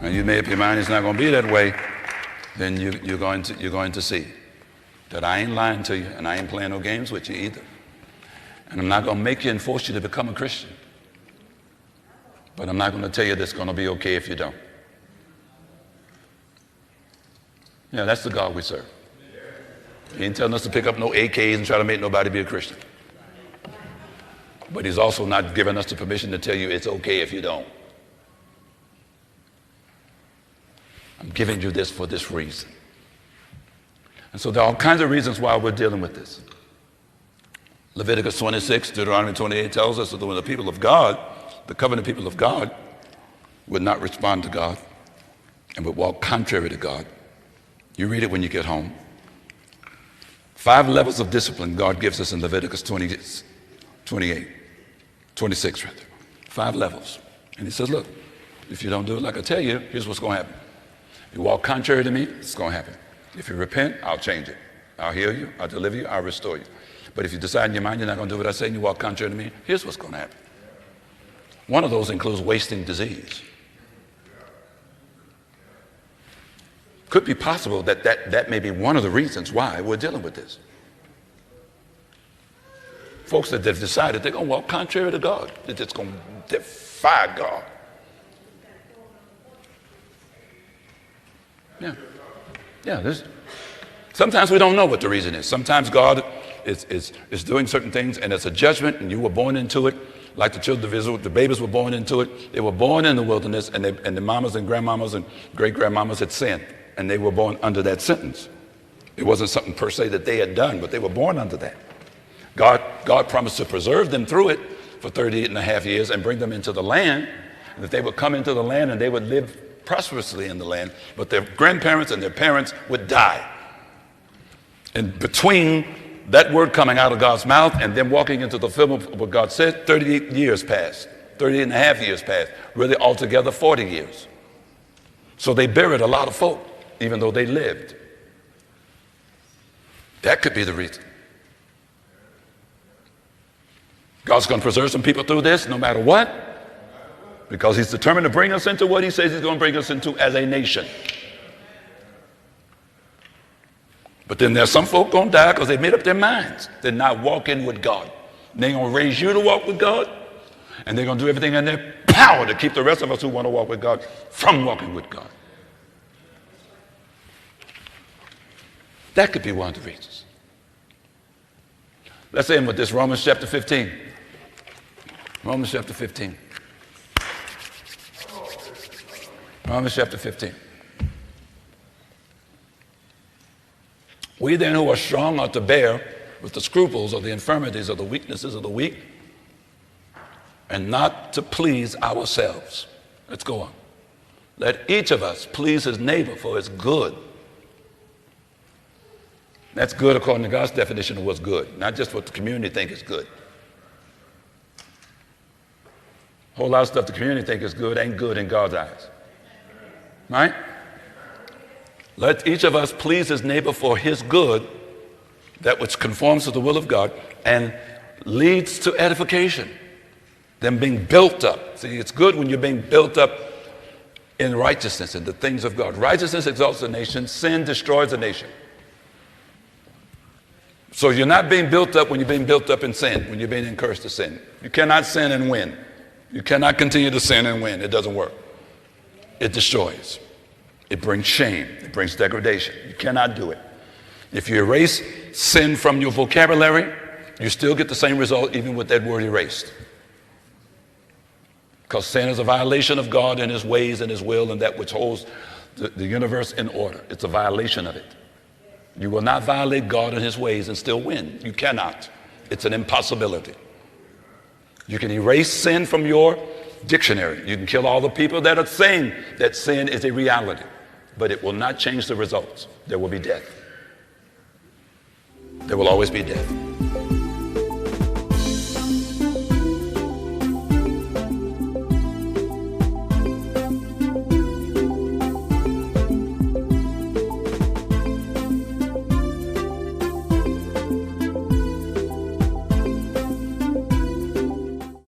And you made up your mind it's not going to be that way, then you're going to see that I ain't lying to you, and I ain't playing no games with you either. And I'm not going to make you and force you to become a Christian. But I'm not going to tell you that it's going to be okay if you don't. Yeah, that's the God we serve. He ain't telling us to pick up no AKs and try to make nobody be a Christian. But he's also not giving us the permission to tell you it's okay if you don't. I'm giving you this for this reason. And so there are all kinds of reasons why we're dealing with this. Leviticus 26, Deuteronomy 28 tells us that when the people of God, the covenant people of God, would not respond to God and would walk contrary to God. You read it when you get home. 5 levels of discipline God gives us in Leviticus 26. 5 levels. And he says, look, if you don't do it like I tell you, here's what's going to happen. You walk contrary to me, it's going to happen. If you repent, I'll change it. I'll heal you, I'll deliver you, I'll restore you. But if you decide in your mind you're not going to do what I say and you walk contrary to me, here's what's going to happen. One of those includes wasting disease. Could be possible that may be one of the reasons why we're dealing with this. Folks that have decided they're going to walk contrary to God, they're just going to defy God. Yeah. Sometimes we don't know what the reason is. Sometimes God is doing certain things, and it's a judgment, and you were born into it, like the children of Israel. The babies were born into it. They were born in the wilderness, and the mamas and grandmamas and great-grandmamas had sinned, and they were born under that sentence. It wasn't something per se that they had done, but they were born under that. God promised to preserve them through it for 38 and a half years and bring them into the land, and that they would come into the land and they would live prosperously in the land, but their grandparents and their parents would die. And between that word coming out of God's mouth and them walking into the fulfillment of what God said, 38 years passed, 38 and a half years passed, really altogether 40 years. So they buried a lot of folk, even though they lived. That could be the reason. God's going to preserve some people through this no matter what, because he's determined to bring us into what he says he's going to bring us into as a nation. But then there's some folk going to die because they made up their minds. They're not walking with God. They're going to raise you to walk with God, and they're going to do everything in their power to keep the rest of us who want to walk with God from walking with God. That could be one of the reasons. Let's end with this, Romans chapter 15. Romans chapter 15. Romans chapter 15. We then who are strong ought to bear with the scruples or the infirmities or the weaknesses of the weak, and not to please ourselves. Let's go on. Let each of us please his neighbor for his good. That's good according to God's definition of what's good, not just what the community think is good. A whole lot of stuff the community think is good ain't good in God's eyes. Right? Let each of us please his neighbor for his good, that which conforms to the will of God and leads to edification, them being built up. See, it's good when you're being built up in righteousness and the things of God. Righteousness exalts a nation, sin destroys a nation. So you're not being built up when you're being built up in sin, when you're being encouraged to sin. You cannot sin and win. You cannot continue to sin and win. It doesn't work. It destroys. It brings shame. It brings degradation. You cannot do it. If you erase sin from your vocabulary, you still get the same result even with that word erased. Because sin is a violation of God and his ways and his will and that which holds the universe in order. It's a violation of it. You will not violate God and his ways and still win. You cannot. It's an impossibility. You can erase sin from your dictionary. You can kill all the people that are saying that sin is a reality, but it will not change the results. There will be death. There will always be death.